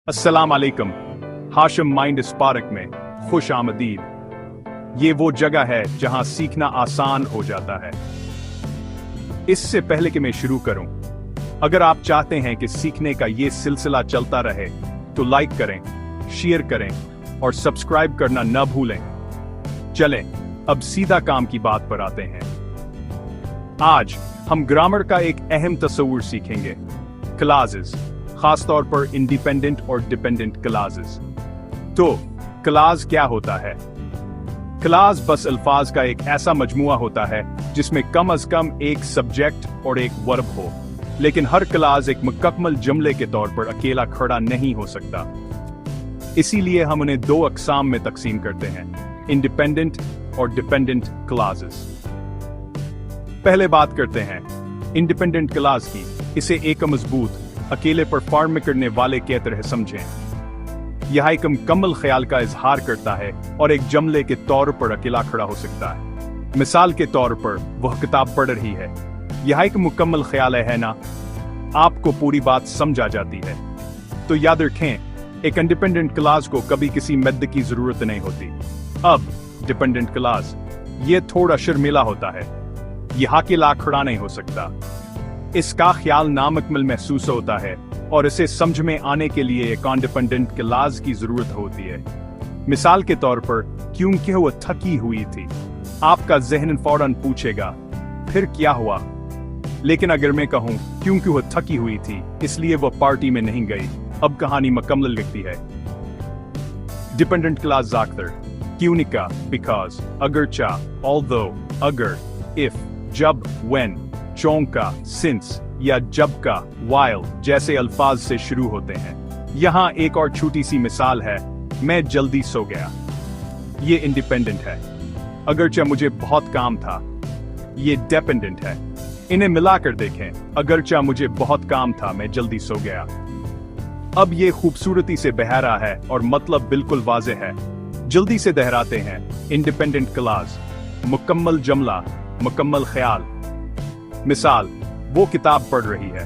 अस्सलाम वालेकुम। Hashim mind spark में खुश आमदीद। ये वो जगह है जहां सीखना आसान हो जाता है। इससे पहले कि मैं शुरू करूं, अगर आप चाहते हैं कि सीखने का ये सिलसिला चलता रहे तो लाइक करें, शेयर करें और सब्सक्राइब करना न भूलें। चलें अब सीधा काम की बात पर आते हैं। आज हम ग्रामर का एक अहम तस्वुर सीखेंगे, क्लासेस, खासतौर पर इंडिपेंडेंट और डिपेंडेंट क्लासेस। तो क्लास क्या होता है? क्लास बस अल्फाज का एक ऐसा मजमुआ होता है जिसमें कम अज कम एक सब्जेक्ट और एक वर्ब हो, लेकिन हर क्लास एक मुकम्मल जुमले के तौर पर अकेला खड़ा नहीं हो सकता। इसीलिए हम उन्हें दो अकसाम में तकसीम करते हैं, इंडिपेंडेंट और डिपेंडेंट क्लासेस। पहले बात करते हैं इंडिपेंडेंट क्लास की। इसे एक मजबूत अकेले परफॉर्म करने वाले के तरह समझें। यह एक मुकम्मल ख्याल का इजहार करता है और एक जुमले के तौर पर अकेला खड़ा हो सकता है। मिसाल के तौर पर वह किताब पढ़ रही है। यह एक मुकम्मल ख्याल है ना? आपको पूरी बात समझ आ जाती है। तो याद रखें, एक इंडिपेंडेंट क्लास को कभी किसी मद्द की जरूरत नहीं होती। अब डिपेंडेंट क्लास ये थोड़ा शर्मीला होता है। यह अकेला खड़ा नहीं हो सकता। इसका ख्याल नामुकम्मल महसूस होता है और इसे समझ में आने के लिए एक इंडिपेंडेंट क्लास की जरूरत होती है। मिसाल के तौर पर, क्योंकि वो थकी हुई थी, आपका जहन फौरन पूछेगा फिर क्या हुआ। लेकिन अगर मैं कहूं क्योंकि वो थकी हुई थी इसलिए वो पार्टी में नहीं गई, अब कहानी मुकम्मल लिखती है। डिपेंडेंट क्लास जाकर क्योंकि, बिकॉज, अगरचा, ऑल्दो, अगर, इफ, जब, व्हेन, चौंका, सिंस या जब का, वाइल जैसे अल्फाज से शुरू होते हैं। यहां एक और छोटी सी मिसाल है, मैं जल्दी सो गया। ये इंडिपेंडेंट है। अगरचे मुझे बहुत काम था, ये डिपेंडेंट है। इन्हें मिलाकर देखें, अगरचे मुझे बहुत काम था, मैं जल्दी सो गया। अब ये खूबसूरती से बह रहा है और मतलब बिल्कुल वाज़ेह है। जल्दी से दोहराते हैं, इंडिपेंडेंट क्लास, मुकम्मल जुमला, मुकम्मल ख्याल। मिसाल, वो किताब पढ़ रही है।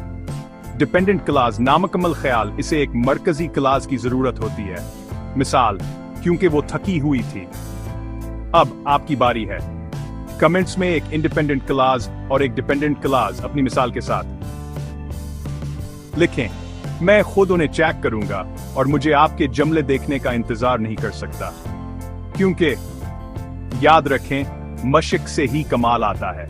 डिपेंडेंट क्लास नामुकम्मल ख्याल, इसे एक मरकजी क्लास की जरूरत होती है। मिसाल, क्योंकि वो थकी हुई थी। अब आपकी बारी है। कमेंट्स में एक इंडिपेंडेंट क्लास और एक डिपेंडेंट क्लास अपनी मिसाल के साथ लिखें। मैं खुद उन्हें चेक करूंगा और मुझे आपके जुमले देखने का इंतजार नहीं कर सकता, क्योंकि याद रखें, मशक से ही कमाल आता है।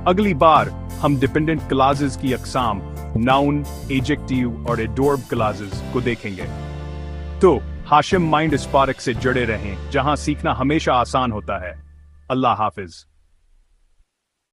अगली बार हम डिपेंडेंट क्लासेस की अकसाम, नाउन, एडजेक्टिव और एडवर्ब क्लासेस को देखेंगे। तो हाशिम माइंड स्पार्क से जुड़े रहें, जहां सीखना हमेशा आसान होता है। अल्लाह हाफिज।